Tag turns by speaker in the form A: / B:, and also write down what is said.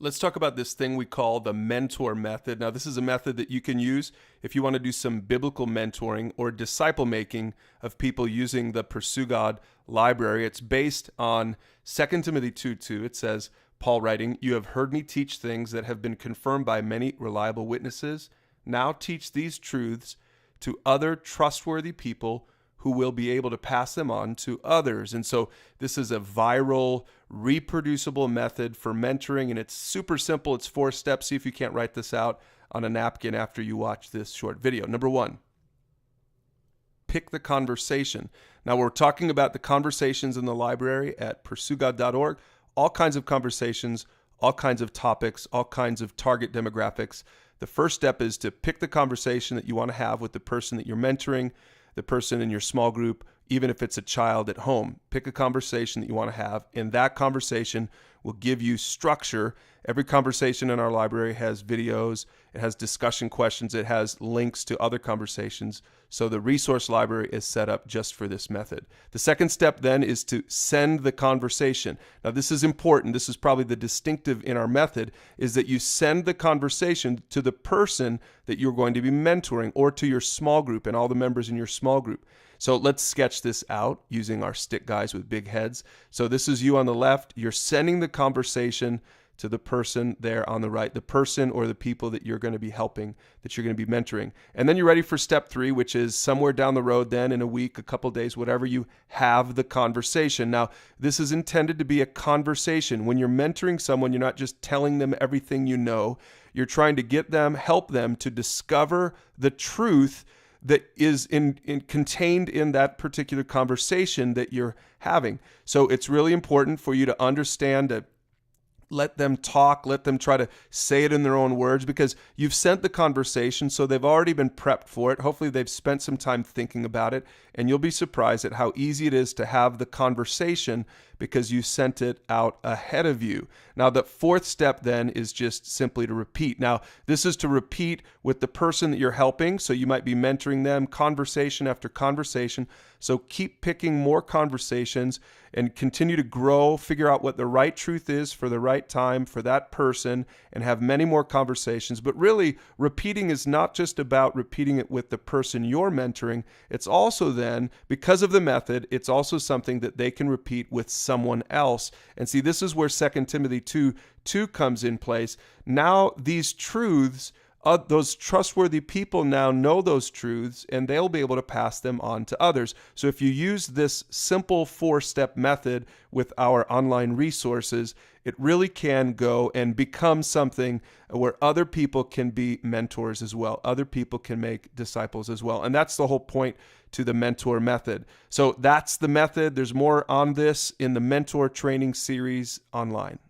A: Let's talk about this thing we call the mentor method. Now, this is a method that you can use if you want to do some biblical mentoring or disciple making of people using the Pursue God library. It's based on 2 Timothy 2:2. It says, Paul writing, "You have heard me teach things that have been confirmed by many reliable witnesses. Now teach these truths to other trustworthy people who will be able to pass them on to others." And so this is a viral, reproducible method for mentoring, and it's super simple. It's 4 steps. See if you can't write this out on a napkin after you watch this short video. Number 1, pick the conversation. Now, we're talking about the conversations in the library at pursuegod.org, all kinds of conversations, all kinds of topics, all kinds of target demographics. The first step is to pick the conversation that you want to have with the person that you're mentoring, the person in your small group, even if it's a child at home. Pick a conversation that you want to have, and that conversation will give you structure. Every conversation in our library has videos, it has discussion questions, it has links to other conversations. So the resource library is set up just for this method. The second step then is to send the conversation. Now, this is important. This is probably the distinctive in our method, is that you send the conversation to the person that you're going to be mentoring or to your small group and all the members in your small group. So let's sketch this out using our stick guys with big heads. So this is you on the left. You're sending the conversation to the person there on the right, the person or the people that you're going to be helping, that you're going to be mentoring. And then you're ready for step 3, which is somewhere down the road then in a week, a couple days, whatever, you have the conversation. Now, this is intended to be a conversation. When you're mentoring someone, you're not just telling them everything you know. You're trying to get them, help them to discover the truth that is contained in that particular conversation that you're having. So it's really important for you to understand that let them talk, let them try to say it in their own words, because you've sent the conversation, so they've already been prepped for it. Hopefully they've spent some time thinking about it, and you'll be surprised at how easy it is to have the conversation because you sent it out ahead of you. Now, the 4th step then is just simply to repeat. Now, this is to repeat with the person that you're helping, so you might be mentoring them conversation after conversation. So keep picking more conversations and continue to grow, figure out what the right truth is for the right time for that person, and have many more conversations. But really, repeating is not just about repeating it with the person you're mentoring. It's also then, because of the method, it's also something that they can repeat with someone else. And see, this is where 2 Timothy 2:2 comes in place. Now, these truths, those trustworthy people now know those truths, and they'll be able to pass them on to others. So if you use this simple 4-step method with our online resources, it really can go and become something where other people can be mentors as well. Other people can make disciples as well. And that's the whole point to the mentor method. So that's the method. There's more on this in the mentor training series online.